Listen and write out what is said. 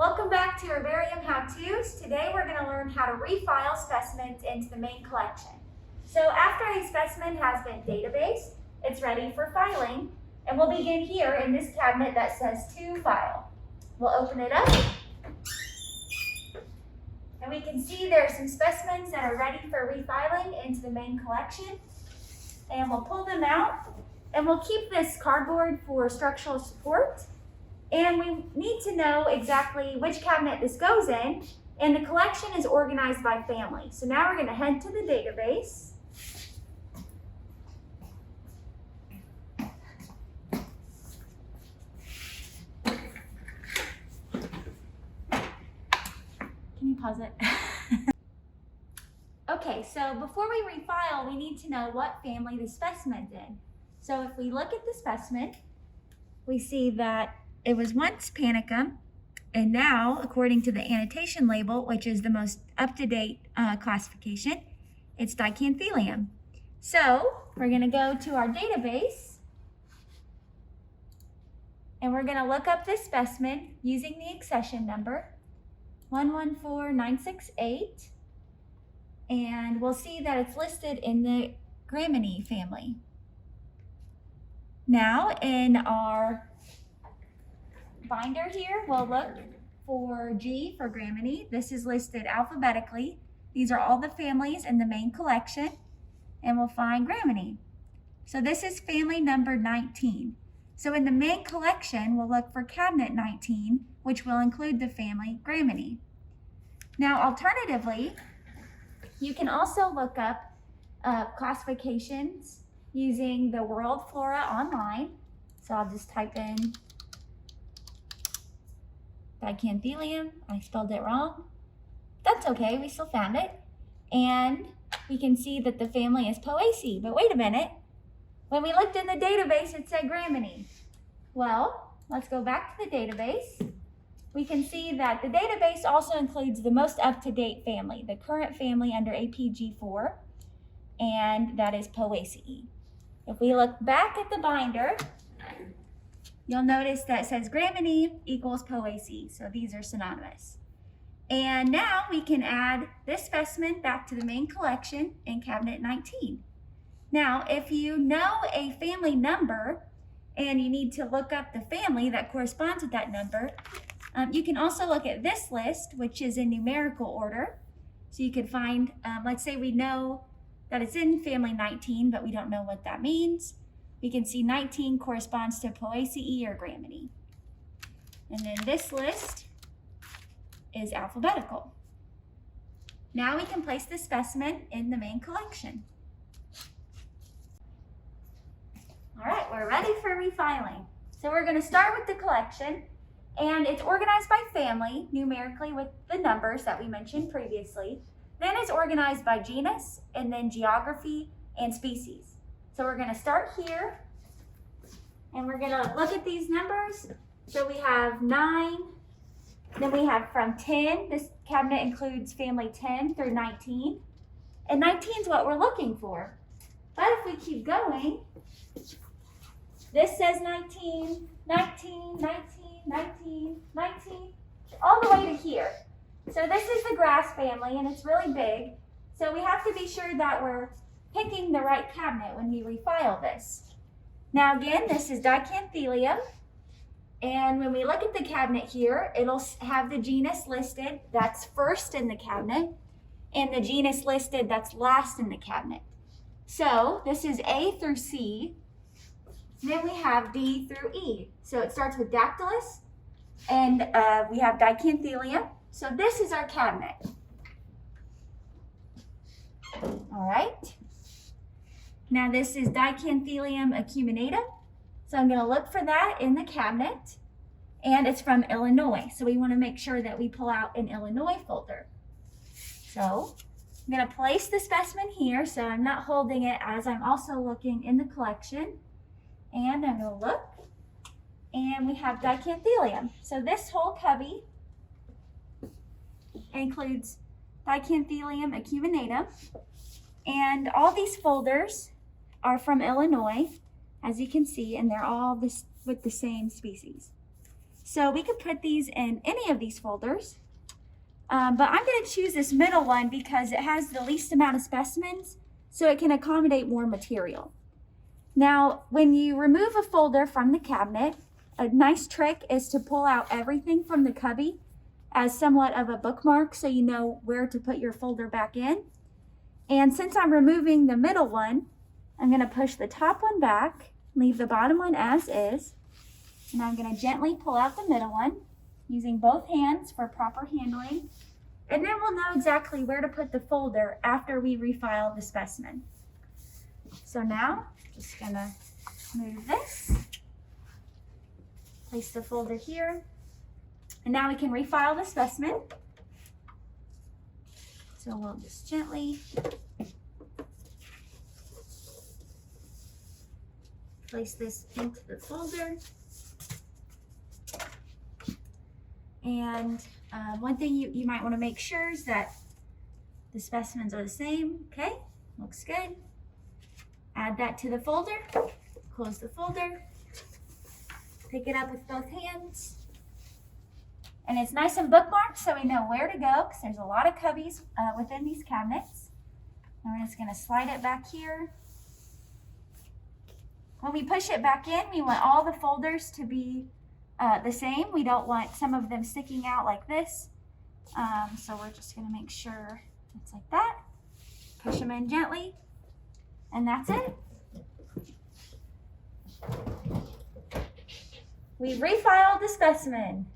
Welcome back to Herbarium How-Tos. Today we're going to learn how to refile specimens into the main collection. So after a specimen has been databased, it's ready for filing, and we'll begin here in this cabinet that says to file. We'll open it up, and we can see there are some specimens that are ready for refiling into the main collection, and we'll pull them out, and we'll keep this cardboard for structural support. And we need to know exactly which cabinet this goes in, and the collection is organized by family. So now we're going to head to the database. Can you pause it? Okay, so before we refile, we need to know what family the specimen's in. So if we look at the specimen, we see that it was once panicum, and now, according to the annotation label, which is the most up-to-date classification, it's dicanthelium. So we're going to go to our database, and we're going to look up this specimen using the accession number 114968, and we'll see that it's listed in the Gramineae family. Now, in our binder here, we'll look for G for Gramineae. This is listed alphabetically. These are all the families in the main collection, and we'll find Gramineae. So this is family number 19. So in the main collection, we'll look for cabinet 19, which will include the family Gramineae. Now, alternatively, you can also look up classifications using the World Flora online. So I'll just type in dicanthelium. I spelled it wrong. That's okay, we still found it. And we can see that the family is Poaceae. But wait a minute, when we looked in the database, it said Gramineae. Well, let's go back to the database. We can see that the database also includes the most up-to-date family, the current family under APG4, and that is Poaceae. If we look back at the binder, you'll notice that it says Gramineae equals Poaceae, so these are synonymous. And now we can add this specimen back to the main collection in cabinet 19. Now, if you know a family number and you need to look up the family that corresponds with that number, you can also look at this list, which is in numerical order. So you could find, let's say we know that it's in family 19, but we don't know what that means. We can see 19 corresponds to Poaceae or Gramineae. And then this list is alphabetical. Now we can place the specimen in the main collection. All right, we're ready for refiling. So we're going to start with the collection, and it's organized by family, numerically with the numbers that we mentioned previously. Then it's organized by genus, and then geography and species. So we're going to start here, and we're going to look at these numbers. So we have 9, then we have from 10. This cabinet includes family 10 through 19, and 19 is what we're looking for. But if we keep going, this says 19, 19, 19, 19, 19, all the way to here. So this is the grass family, and it's really big. So we have to be sure that we're picking the right cabinet when we refile this. Now again, this is dicanthelium, and when we look at the cabinet here, it'll have the genus listed that's first in the cabinet, and the genus listed that's last in the cabinet. So this is A through C, then we have D through E. So it starts with Dactylus, and we have dicanthelium. So this is our cabinet. All right. Now this is Dicanthelium acuminata. So I'm going to look for that in the cabinet, and it's from Illinois. So we want to make sure that we pull out an Illinois folder. So I'm going to place the specimen here, so I'm not holding it as I'm also looking in the collection. And I'm going to look, and we have Dicanthelium. So this whole cubby includes Dicanthelium acuminata, and all these folders are from Illinois, as you can see, and they're all with the same species. So we could put these in any of these folders. But I'm going to choose this middle one because it has the least amount of specimens, so it can accommodate more material. Now, when you remove a folder from the cabinet, a nice trick is to pull out everything from the cubby as somewhat of a bookmark so you know where to put your folder back in. And since I'm removing the middle one, I'm going to push the top one back, leave the bottom one as is, and I'm going to gently pull out the middle one using both hands for proper handling. And then we'll know exactly where to put the folder after we refile the specimen. So now, just going to move this, place the folder here, and now we can refile the specimen. So we'll just gently place this into the folder. And one thing you might want to make sure is that the specimens are the same. Okay, looks good. Add that to the folder, close the folder, pick it up with both hands. And it's nice and bookmarked so we know where to go because there's a lot of cubbies within these cabinets. And we're just going to slide it back here. When we push it back in, we want all the folders to be the same. We don't want some of them sticking out like this. So we're just going to make sure it's like that. Push them in gently. And that's it. We've refiled the specimen.